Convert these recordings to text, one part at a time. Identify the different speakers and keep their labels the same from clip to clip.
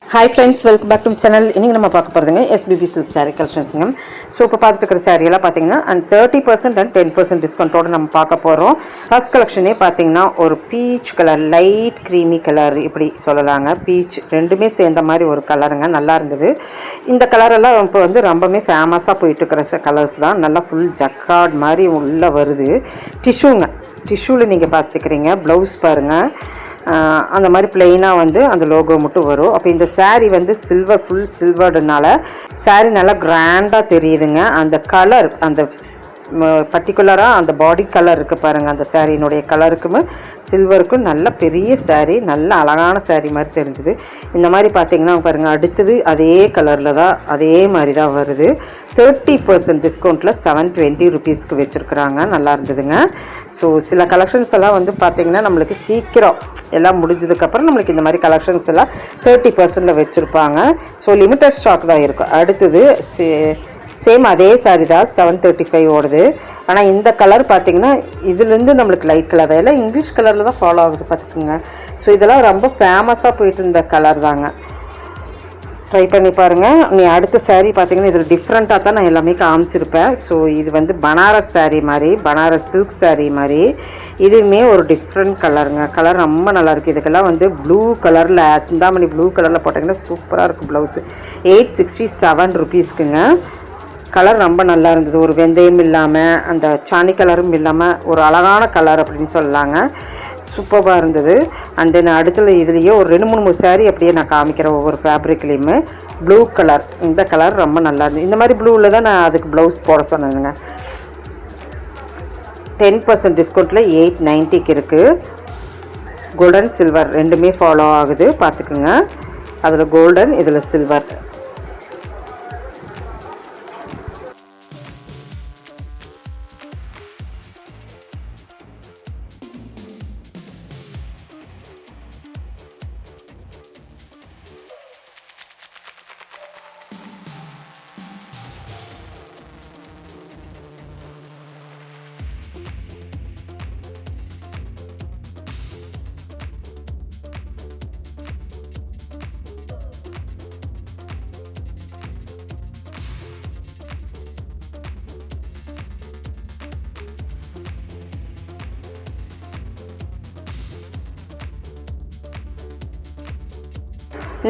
Speaker 1: Hi friends, welcome back to channel. இன்றைக்கி நம்ம பார்க்க போகிறதுங்க எஸ்பிபி சில்க் சாரீ கலெக்ஷன்ஸுங்க. ஸோ இப்போ பார்த்துட்டு இருக்கிற சாரியெல்லாம் பார்த்தீங்கன்னா 30% அண்ட் 10% டிஸ்கவுண்ட்டோடு நம்ம பார்க்க போகிறோம். ஃபர்ஸ்ட் கலெக்ஷனே பார்த்தீங்கன்னா ஒரு peach colour, light creamy colour இப்படி சொல்லலாங்க. பீச் ரெண்டுமே சேர்ந்த மாதிரி ஒரு கலருங்க, நல்லா இருந்தது. இந்த கலரெல்லாம் இப்போ வந்து ரொம்பவே ஃபேமஸாக போயிட்டுருக்கிற கலர்ஸ் தான். நல்லா ஃபுல் ஜக்கார்ட் மாதிரி உள்ளே வருது. டிஷ்யூங்க, டிஷ்யூவில் நீங்கள் பார்த்துக்கிறீங்க. ப்ளவுஸ் பாருங்கள், அந்த மாதிரி பிளெயினாக வந்து அந்த லோகோ மட்டும் வரும். அப்போ இந்த சாரீ வந்து சில்வர், ஃபுல் சில்வர்டுனால சாரீ நல்லா கிராண்டாக தெரியுதுங்க. அந்த கலர், அந்த பர்டிகுலராக அந்த பாடி கலர் இருக்குது பாருங்கள், அந்த சாரீனுடைய கலருக்குமே சில்வருக்கும் நல்ல பெரிய சாரீ, நல்ல அழகான சாரீ மாதிரி தெரிஞ்சுது. இந்த மாதிரி பார்த்தீங்கன்னா பாருங்கள், அடுத்தது அதே கலரில் தான், அதே மாதிரி தான் வருது. 30% டிஸ்கவுண்ட்டில் 720 ருபீஸ்க்கு வச்சுருக்குறாங்க. நல்லா இருந்ததுங்க. ஸோ சில கலெக்ஷன்ஸ் எல்லாம் வந்து பார்த்திங்கன்னா நம்மளுக்கு சீக்கிரம் எல்லாம் முடிஞ்சதுக்கப்புறம் நம்மளுக்கு இந்த மாதிரி கலெக்ஷன்ஸ் எல்லாம் 30%ல் வச்சுருப்பாங்க. ஸோ லிமிட்டட் ஸ்டாக் தான் இருக்கும். அடுத்தது சேம் அதே சாரி தான் 735 ஓடுது. ஆனால் இந்த கலர் பார்த்திங்கன்னா இதுலேருந்து நம்மளுக்கு லைட் கலர் தான், எல்லாம் இங்கிலீஷ் கலரில் தான் ஃபாலோ ஆகுது பார்த்துக்குங்க. ஸோ இதெல்லாம் ரொம்ப ஃபேமஸாக போயிட்டு இருந்த கலர் தாங்க. ட்ரை பண்ணி பாருங்கள். நீ அடுத்த சாரீ பார்த்திங்கன்னா இதில் டிஃப்ரெண்ட்டாக தான் நான் எல்லாமே காமிச்சிருப்பேன். ஸோ இது வந்து பனாரஸ் சாரீ மாதிரி, பனாரஸ் சில்க் சாரீ மாதிரி. இதுவுமே ஒரு டிஃப்ரெண்ட் கலருங்க. கலர் ரொம்ப நல்லாயிருக்கு. இதுக்கெல்லாம் வந்து ப்ளூ கலரில், சிந்தாமணி ப்ளூ கலரில் போட்டிங்கன்னா சூப்பராக இருக்கும். ப்ளவுஸு 867 ருபீஸ்க்குங்க. கலர் ரொம்ப நல்லா இருந்தது. ஒரு வெந்தயம் இல்லாமல், அந்த சாணி கலரும் இல்லாமல் ஒரு அழகான கலர் அப்படின்னு சொல்லலாங்க. சூப்பராக இருந்தது. அண்ட் தென் அடுத்துல இதுலேயே ஒரு 2-3 சாரீ அப்படியே நான் காமிக்கிறேன். ஒவ்வொரு ஃபேப்ரிக்லேயுமே ப்ளூ கலர், இந்த கலர் ரொம்ப நல்லா இருந்தது. இந்த மாதிரி ப்ளூவில் தான் நான் அதுக்கு ப்ளவுஸ் போட சொன்னேங்க. 10% டிஸ்கவுண்ட்டில் 890க்கு இருக்குது. கோல்டன் சில்வர் ரெண்டுமே ஃபாலோ ஆகுது பார்த்துக்குங்க. அதில் கோல்டன், இதில் சில்வர்.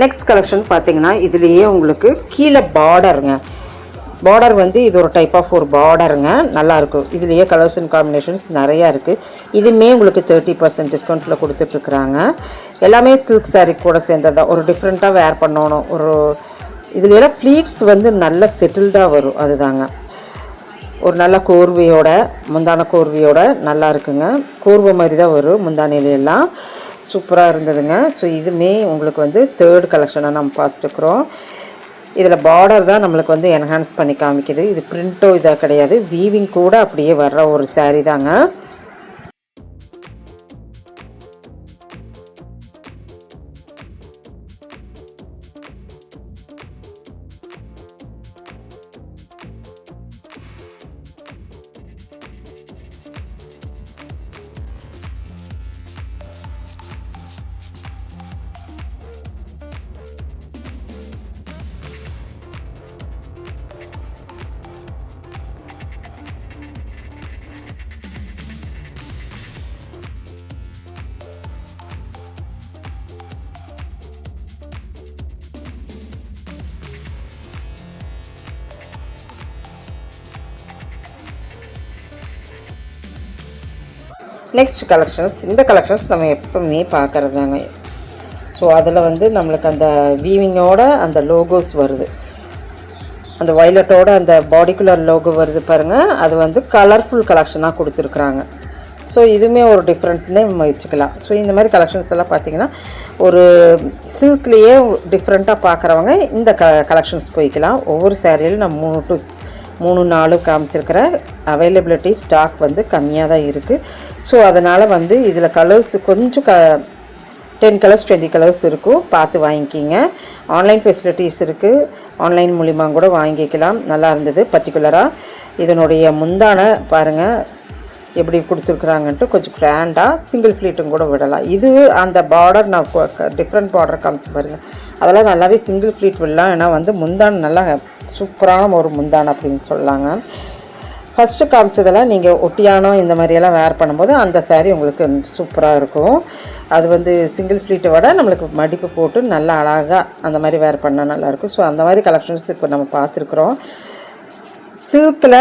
Speaker 1: நெக்ஸ்ட் கலெக்ஷன் பார்த்தீங்கன்னா இதுலேயே உங்களுக்கு கீழே பார்டருங்க. பார்டர் வந்து இது ஒரு டைப் ஆஃப் ஒரு பார்டருங்க, நல்லாயிருக்கும். இதுலேயே கலர்ஸ் அண்ட் காம்பினேஷன்ஸ் நிறையா இருக்குது. இதுவுமே உங்களுக்கு 30% டிஸ்கவுண்ட்டில் கொடுத்துட்ருக்குறாங்க. எல்லாமே சில்க் சாரீ கூட சேர்ந்தது தான். ஒரு டிஃப்ரெண்ட்டாக வேர் பண்ணணும். ஒரு இதுலாம் ஃப்ளீட்ஸ் வந்து நல்ல செட்டில்டாக வரும், அதுதாங்க. ஒரு நல்ல கோர்வையோட, முந்தான கோர்வையோட நல்லா இருக்குங்க. கோர்வை மாதிரி தான் வரும் முந்தானையிலெல்லாம். சூப்பராக இருந்ததுங்க. ஸோ இதுவுமே உங்களுக்கு வந்து தேர்ட் கலெக்ஷனாக நம்ம பார்த்துட்டுருக்குறோம். இதில் பார்டர் தான் நம்மளுக்கு வந்து என்ஹான்ஸ் பண்ணி காமிக்குது. இது பிரிண்ட்டோ இதாக கிடையாது, வீவிங் கூட அப்படியே வர்ற ஒரு சாரீ தாங்க. நெக்ஸ்ட் கலெக்ஷன்ஸ், இந்த கலெக்ஷன்ஸ் நம்ம எப்பவுமே பார்க்குறது தாங்க. ஸோ அதில் வந்து நம்மளுக்கு அந்த வீவிங்கோட அந்த லோகோஸ் வருது, அந்த வயலட்டோட அந்த பாடிக்குலர் லோகோ வருது பாருங்கள். அது வந்து கலர்ஃபுல் கலெக்ஷனாக கொடுத்துருக்குறாங்க. ஸோ இதுவுமே ஒரு டிஃப்ரெண்ட்னே நம்ம வச்சுக்கலாம். ஸோ இந்த மாதிரி கலெக்ஷன்ஸ் எல்லாம் பார்த்திங்கன்னா ஒரு சில்க்லேயே டிஃப்ரெண்ட்டாக பார்க்குறவங்க இந்த கலெக்ஷன்ஸ் போய்க்கலாம். ஒவ்வொரு சாரியிலும் நான் 3-4 காமிச்சிருக்கிறேன். அவைலபிலிட்டி ஸ்டாக் வந்து கம்மியாக தான் இருக்குது. ஸோ அதனால் வந்து இதில் கலர்ஸ் கொஞ்சம் 10 கலர்ஸ் 20 கலர்ஸ் இருக்கும், பார்த்து வாங்கிக்கிங்க. ஆன்லைன் ஃபெசிலிட்டிஸ் இருக்குது, ஆன்லைன் மூலிமா கூட வாங்கிக்கலாம். நல்லா இருந்தது. பர்டிகுலராக இதனுடைய முந்தான பாருங்கள் எப்படி கொடுத்துருக்குறாங்கன்ட்டு கொஞ்சம் கிராண்டாக சிங்கிள் ஃப்ளீட்டும் கூட விடலாம். இது அந்த பார்டர் நான் டிஃப்ரெண்ட் பார்டர் காமிச்சு பாருங்கள், அதெல்லாம் நல்லாவே சிங்கிள் ஃப்ளீட் விடலாம். ஏன்னா வந்து முந்தான நல்லா சூப்பரான ஒரு முந்தான அப்படின்னு சொல்லலாங்க. ஃபஸ்ட்டு காமிச்சதெல்லாம் நீங்கள் ஒட்டியானம் இந்த மாதிரியெல்லாம் வேர் பண்ணும்போது அந்த சாரீ உங்களுக்கு சூப்பராக இருக்கும். அது வந்து சிங்கிள் ஃப்ளீட்டை விட நம்மளுக்கு மடிப்பு போட்டு நல்லா அழகாக அந்த மாதிரி வேர் பண்ணால் நல்லாயிருக்கும். ஸோ அந்த மாதிரி கலெக்ஷன்ஸ் இப்போ நம்ம பார்த்துருக்குறோம். சில்கில்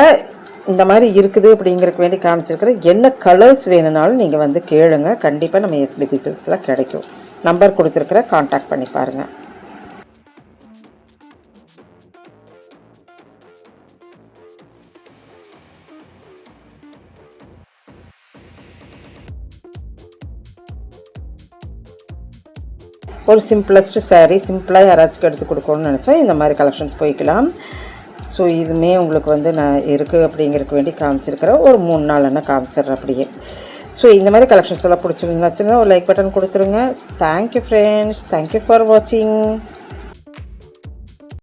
Speaker 1: இந்த மாதிரி இருக்குது அப்படிங்கிறதுக்கு வேண்டி காமிச்சிருக்கிறேன். என்ன கலர்ஸ் வேணும்னாலும் நீங்கள் வந்து கேளுங்க, கண்டிப்பாக நம்ம எஸ்பிபி சில்க்ஸில் கிடைக்கும். நம்பர் கொடுத்துருக்குற கான்டாக்ட் பண்ணி பாருங்கள். ஒரு சிம்பிளஸ்ட் சாரீ சிம்பிளாக யாராச்சும் எடுத்து கொடுக்கணும்னு நினச்சா இந்த மாதிரி கலெக்ஷன்ஸ் போய்க்கலாம். ஸோ இதுவுமே உங்களுக்கு வந்து நான் இருக்குது அப்படிங்கிறதுக்கு வேண்டி காமிச்சிருக்கிறேன். ஒரு 3 நாள் என்ன காமிச்சிட்றேன் அப்படியே. ஸோ இந்த மாதிரி கலெக்ஷன்ஸ் எல்லாம் பிடிச்சிருந்துச்சுன்னா ஒரு லைக் பட்டன் கொடுத்துருங்க. தேங்க்யூ ஃப்ரெண்ட்ஸ், தேங்க்யூ ஃபார் வாட்சிங்.